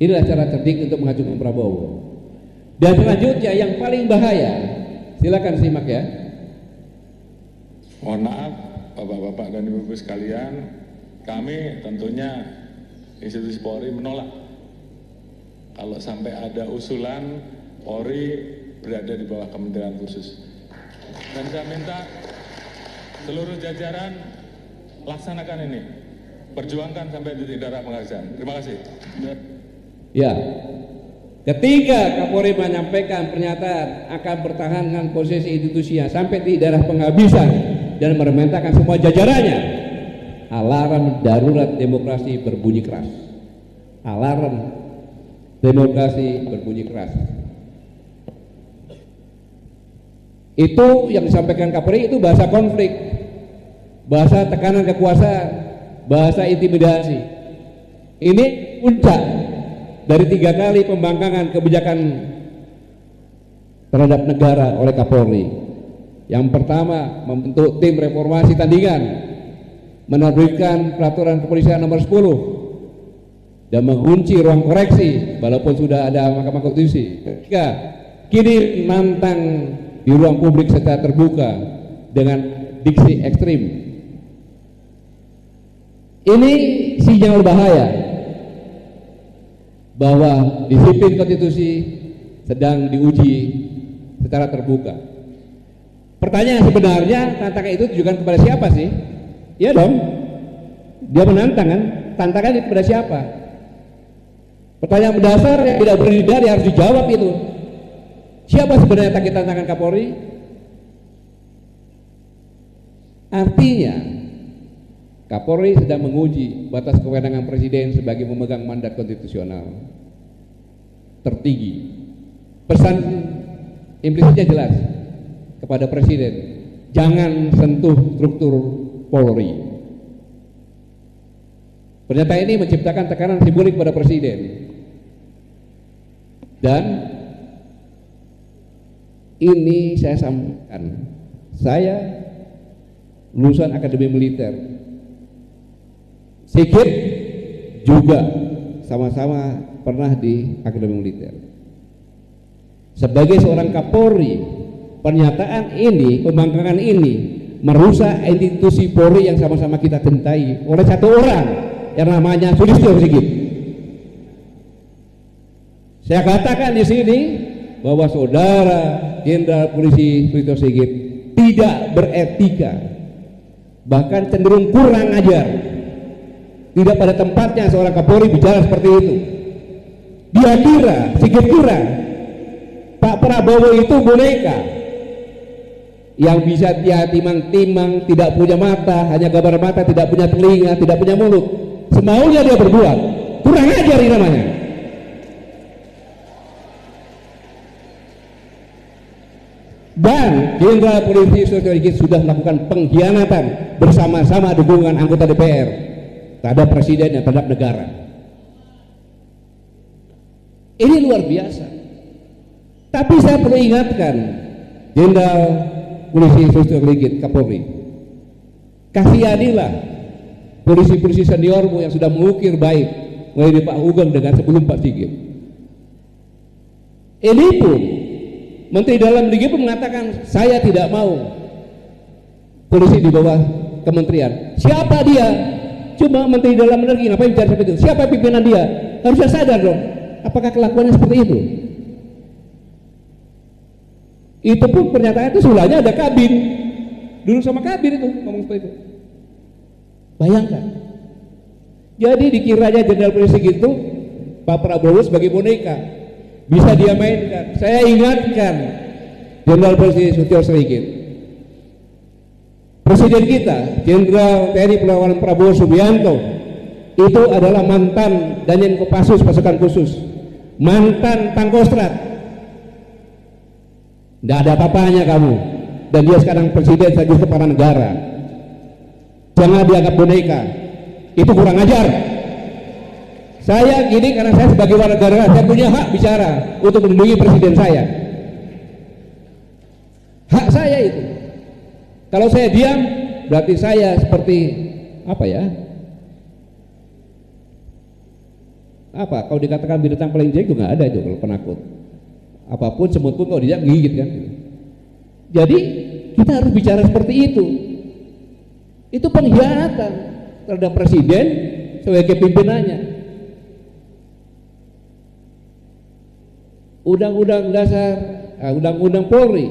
Inilah cara cerdik untuk mengajukan Prabowo. Dan selanjutnya yang paling bahaya, silakan simak ya. Mohon maaf Bapak-bapak dan Ibu-ibu sekalian, kami tentunya institusi Polri menolak kalau sampai ada usulan Polri berada di bawah Kementerian Khusus. Dan saya minta seluruh jajaran laksanakan ini, perjuangkan sampai titik darah penghabisan. Terima kasih. Ya, ketika Kapolri menyampaikan pernyataan akan pertahankan posisi institusinya sampai di daerah penghabisan dan memerintahkan semua jajarannya, alarm darurat demokrasi berbunyi keras. Alarm demokrasi berbunyi keras. Itu yang disampaikan Kapolri itu bahasa konflik, bahasa tekanan kekuasaan, bahasa intimidasi. Ini puncak dari 3 kali pembangkangan kebijakan terhadap negara oleh Kapolri. Yang pertama, membentuk tim reformasi tandingan, menerbitkan peraturan kepolisian nomor 10 dan mengunci ruang koreksi walaupun sudah ada Mahkamah Konstitusi. Ketiga, kini nantang di ruang publik secara terbuka dengan diksi ekstrim. Ini sinyal bahaya bahwa disiplin konstitusi sedang diuji secara terbuka. Pertanyaan sebenarnya, tantangan itu ditujukan kepada siapa sih? Iya dong, dia menantang kan? Tantangan itu kepada siapa? Pertanyaan mendasar yang tidak berdiri harus dijawab itu. Siapa sebenarnya target tantangan Kapolri? Artinya Kapolri sedang menguji batas kewenangan Presiden sebagai pemegang mandat konstitusional tertinggi. Pesan implisitnya jelas kepada Presiden, jangan sentuh struktur Polri. Pernyataan ini menciptakan tekanan simbolik pada Presiden. Dan ini saya sampaikan, saya lulusan Akademi Militer, Sigit juga sama-sama pernah di Akademi Militer. Sebagai seorang Kapolri, pernyataan ini, pembangkangan ini merusak institusi Polri yang sama-sama kita cintai oleh satu orang yang namanya Sulistyo Sigit. Saya katakan di sini bahwa saudara Jenderal Polisi Sulistyo Sigit tidak beretika, bahkan cenderung kurang ajar. Tidak pada tempatnya seorang Kapolri bicara seperti itu. Dia kira, Sigit kira Pak Prabowo itu boneka yang bisa dia timang-timang, tidak punya mata, hanya gambar mata, tidak punya telinga, tidak punya mulut, semaunya dia berbuat. Kurang ajar ini namanya. Dan Jenderal Polisi Sulistyo Sigit sudah melakukan pengkhianatan bersama-sama dukungan anggota DPR terhadap Presiden dan terhadap negara. Ini luar biasa. Tapi saya perlu ingatkan Jenderal Polisi Sulistyo Sigit, Kapolri, kasihanilah polisi-polisi seniormu yang sudah mengukir baik mulai dari Pak Hugeng dengan sebelum Pak Sigit. Ini pun Menteri Dalam Negeri pun mengatakan saya tidak mau polisi di bawah kementerian. Siapa dia? Cuma Menteri Dalam Negeri, ngapain bicara seperti itu? Siapa pimpinan dia? Harusnya sadar dong. Apakah kelakuannya seperti itu? Itu pun pernyataan itu sulahnya ada Kabin. Dulu sama Kabin itu ngomong seperti itu. Bayangkan. Jadi dikiranya Jenderal Polisi gitu Pak Prabowo sebagai boneka bisa dia mainkan. Saya ingatkan Jenderal Polisi Sulistyo Sigit, Presiden kita Jenderal TNI Purnawirawan Prabowo Subianto itu adalah mantan Danjen Kopassus pasukan khusus, mantan Pangkostrat. Tidak ada apa-apanya kamu, dan dia sekarang Presiden sekaligus kepala negara. Jangan dianggap boneka, itu kurang ajar. Saya gini karena saya sebagai warga negara, saya punya hak bicara untuk melindungi Presiden saya. Hak saya itu. Kalau saya diam, berarti saya seperti apa ya? Apa? Kalau dikatakan binatang paling jelek juga nggak ada itu kalau penakut. Apapun semut pun kalau dia gigit kan. Jadi kita harus bicara seperti itu. Itu pengkhianatan terhadap presiden sebagai pimpinannya. Undang-undang dasar, undang-undang Polri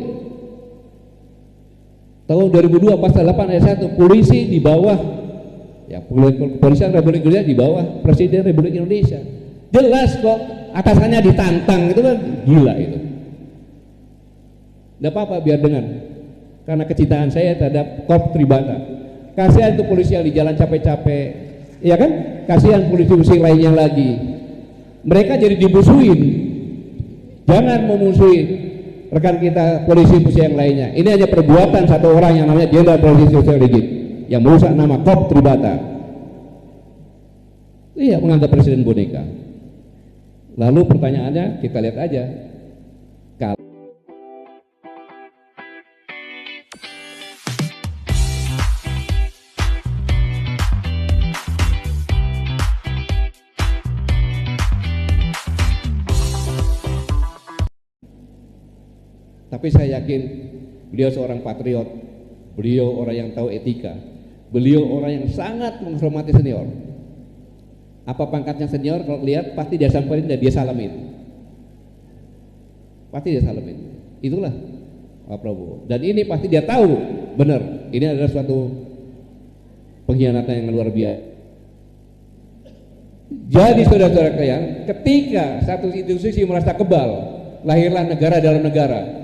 tahun 2002 pasal 8 ayat 1, polisi di bawah, ya kepolisian Republik Indonesia di bawah Presiden Republik Indonesia. Jelas kok, atasannya ditantang, itu kan gila itu. Tidak apa-apa, biar dengan, karena kecintaan saya terhadap Korps Tribata. Kasihan itu polisi yang di jalan capek-capek, ya kan? Kasihan polisi-polisi lainnya lagi. Mereka jadi dimusuhin. Jangan memusuhi rekan kita polisi-polisi yang lainnya. Ini hanya perbuatan satu orang yang namanya Jenderal Polisi Sosial Rigid yang merusak nama Korps Tribata. Iya, menganggap presiden boneka. Lalu pertanyaannya kita lihat aja. Tapi saya yakin beliau seorang patriot, beliau orang yang tahu etika, beliau orang yang sangat menghormati senior. Apa pangkatnya senior, kalau lihat pasti dia samperin dan dia salamin. Pasti dia salamin. Itulah Pak Prabowo. Dan ini pasti dia tahu benar, ini adalah suatu pengkhianatan yang luar biasa. Jadi saudara-saudara kalian, ketika satu institusi merasa kebal, lahirlah negara dalam negara.